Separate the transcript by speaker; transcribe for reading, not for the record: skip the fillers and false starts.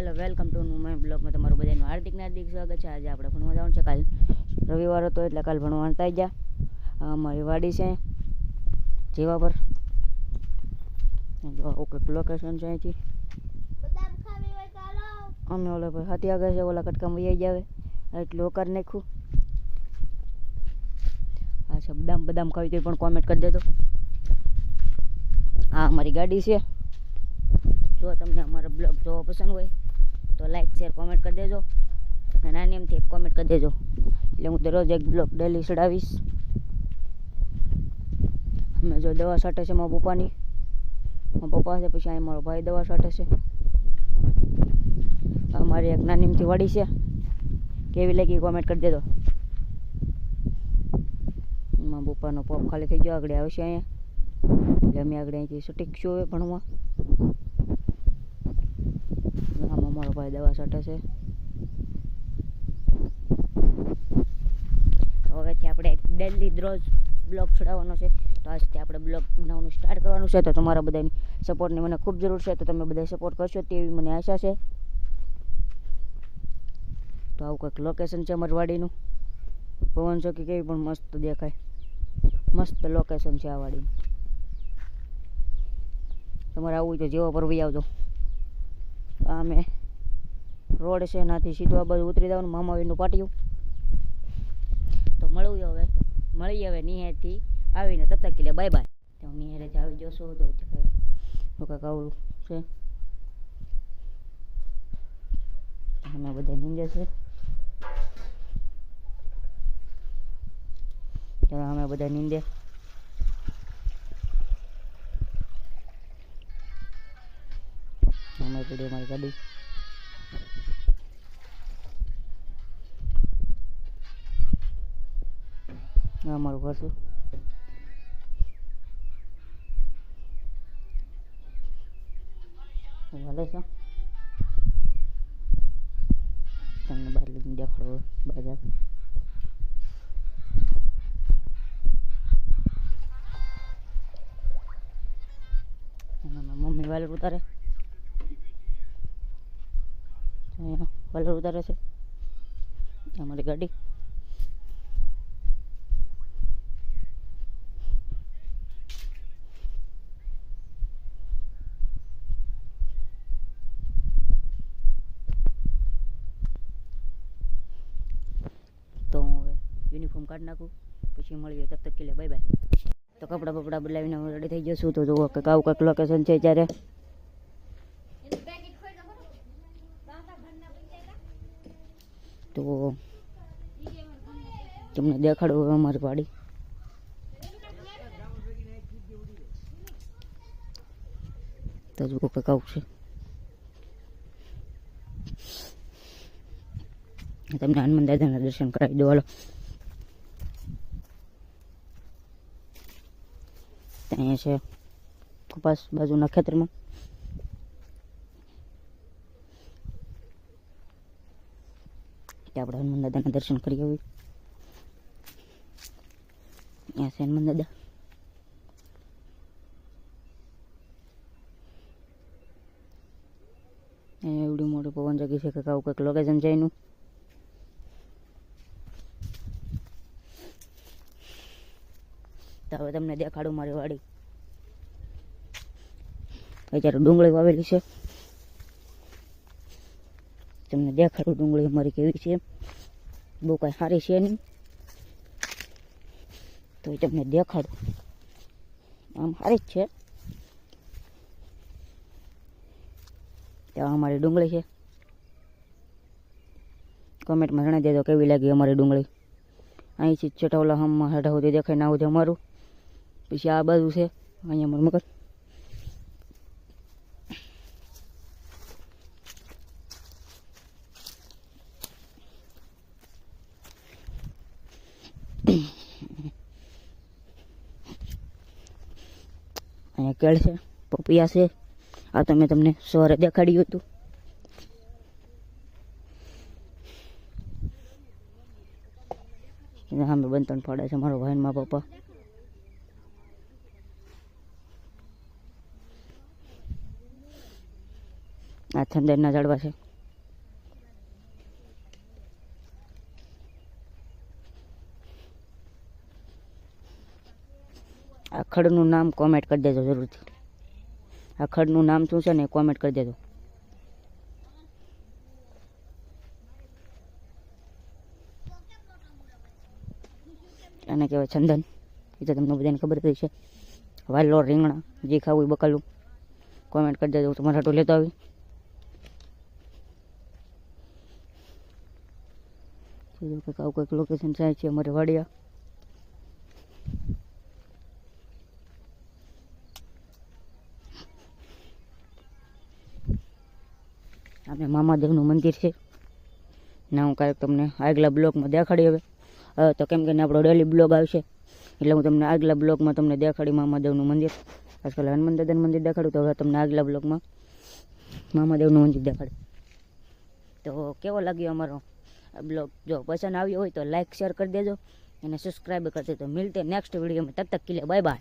Speaker 1: Hello welcome to my બ્લોગમાં તમારું બધાનું હાર્દિક સ્વાગત છે। આજે આપણે ભણવા જવાનું છે। કાલ રવિવાર હતો એટલે કાલ ભણવા આવી ગયા। અમારી વાડી છે જેવા પર ઓકે લોકેશન છે અહીંથી અમે ઓલા ભાઈ હાથી આગળ છે ઓલા કટકામાં વહી જાવે એટલું કરી નાખ્યું। અચ્છા બદામ ખાવી તો પણ કોમેન્ટ કરી દેજો। આ અમારી ગાડી છે। જો તમને અમારો બ્લોગ જોવો પસંદ હોય તો લાઈક શેર કોમેન્ટ કરી દેજો અને નાની એમથી એક કોમેન્ટ કરી દેજો એટલે હું દરરોજ એક બ્લોગ ડેલી ચડાવીશ। અમે જો દવા છાંટે છે મારા પપ્પાની, મારા પપ્પા છે, પછી અહીં મારો ભાઈ દવા છાંટે છે। અમારી એક નાની એમથી વાડી છે, કેવી લાગી કોમેન્ટ કરી દેજો। મારા પપ્પાનો પગ ખાલી થઈ ગયો, આગળ આવશે અહીંયા એટલે અમે આગળ અહીંથી સટીકશું હવે ભણવા। આમાં મારો ભાઈ દવા છાંટે છે। તો હવેથી આપણે ડેલી રોજ બ્લોગ ચડાવવાનો છે। તો આજથી આપણે બ્લોગ બનાવવાનું સ્ટાર્ટ કરવાનું છે। તો તમારા બધાની સપોર્ટની મને ખૂબ જરૂર છે, તો તમે બધા સપોર્ટ કરશો તેવી મને આશા છે। તો આવું કંઈક લોકેશન છે અમારી વાડીનું, પવન ચોકી કેવી પણ મસ્ત દેખાય, મસ્ત લોકેશન છે આ વાડીનું। તમારે આવવું હોય તો જેવા પર વહી આવજો। આ મેં રોડ છે નાથી સીધું આ બાજુ ઉતરી જવાનું મામાવીનું પાટિયું। તો મળીએ હવે નિહાળથી આવીને તબ તક કે બાય બાય। તો નિહાળેથી આવી જશો તો કાંઈક આવું છે, અમે બધા નીંદે છે, અમે બધા નીંદે। અમે પડી અમારી ગાડી, અમારું ઘર છે। હાલે છે તમને બહાર લઈને દેખાડો બજાર। મમ્મી વાલર ઉતારે છે અમારી ગાડી। તો હું હવે યુનિફોર્મ કાઢી નાખું, પછી મળીએ તબ તક કે બાય બાય। તો કપડાં બપડા બદલાવીને હું રેડી થઈ જશું। તો જુઓ કે આવું કંઈક લોકેશન છે જ્યારે તો તમને દેખાડું અમારી વાડી। તો જુઓ કંઈક આવું છે, તમને હનુમાન દાદાના દર્શન કરાવી દો હાલો। અહીંયા છે કપાસ બાજુના ખેતરમાં, આપણે હનુમાન દાદાના દર્શન કરી આવીએ। અહીંયા છે હનુમાન દાદા। એવડી મોટી પવન જગી છે કે આવું કંઈક લોકેશન છે એનું। તો હવે તમને દેખાડું મારી વાડી। અત્યારે ડુંગળી વાવેલી છે, તમને દેખાડું ડુંગળી અમારી કેવી છે। બહુ કાંઈ સારી છે નહીં, તો એ તમને દેખાડું, આમ સારી જ છે। ત્યાં અમારી ડુંગળી છે, કોમેન્ટમાં જણાવી દેજો કેવી લાગી અમારી ડુંગળી। અહીંથી ચટોલા હમમાં હેઠા સુધી દેખાય ના સુધી અમારું, પછી આ બાજુ છે અહીંયા અમારું મગર। અહીંયા કેળ છે, પપૈયા છે, આ તો મેં તમને સવારે દેખાડ્યું હતું। સામે બંતણ ફાડે છે મારો ભાઈ ને મારા પપ્પા। આ થંડરના ઝાડવા છે। ખડનું નામ કોમેન્ટ કરી દેજો જરૂરથી. આ ખડનું નામ શું છે ને કોમેન્ટ કરી દેજો. આને કહેવાય ચંદન. એ તો તમને બધાને ખબર જ છે. વાલો રીંગણા જે ખાવું એ બકાલું કોમેન્ટ કરી દેજો. તમારા હાટું લેતો આવી. કંઈક આવું કંઈક લોકેશન જાય છે અમારે વાડિયા. આપણે મામાદેવનું મંદિર છે ને હું કાંઈક તમને આગલા બ્લોગમાં દેખાડી. હવે તો કેમ કે આપણો ડેલી બ્લોગ આવશે એટલે હું તમને આગલા બ્લોગમાં તમને દેખાડી મામાદેવનું મંદિર. આજકાલ હનુમાન દાદાનું મંદિર દેખાડ્યું, તો હવે તમને આગલા બ્લોગમાં મામાદેવનું મંદિર દેખાડ્યું. તો કેવો લાગ્યો અમારો બ્લોગ? જો પસંદ આવ્યો હોય તો લાઈક શેર કરી દેજો અને સબસ્ક્રાઈબ કરી દેજો. મિલતે નેક્સ્ટ વિડીયો में, तब तक के लिए बाय बाय.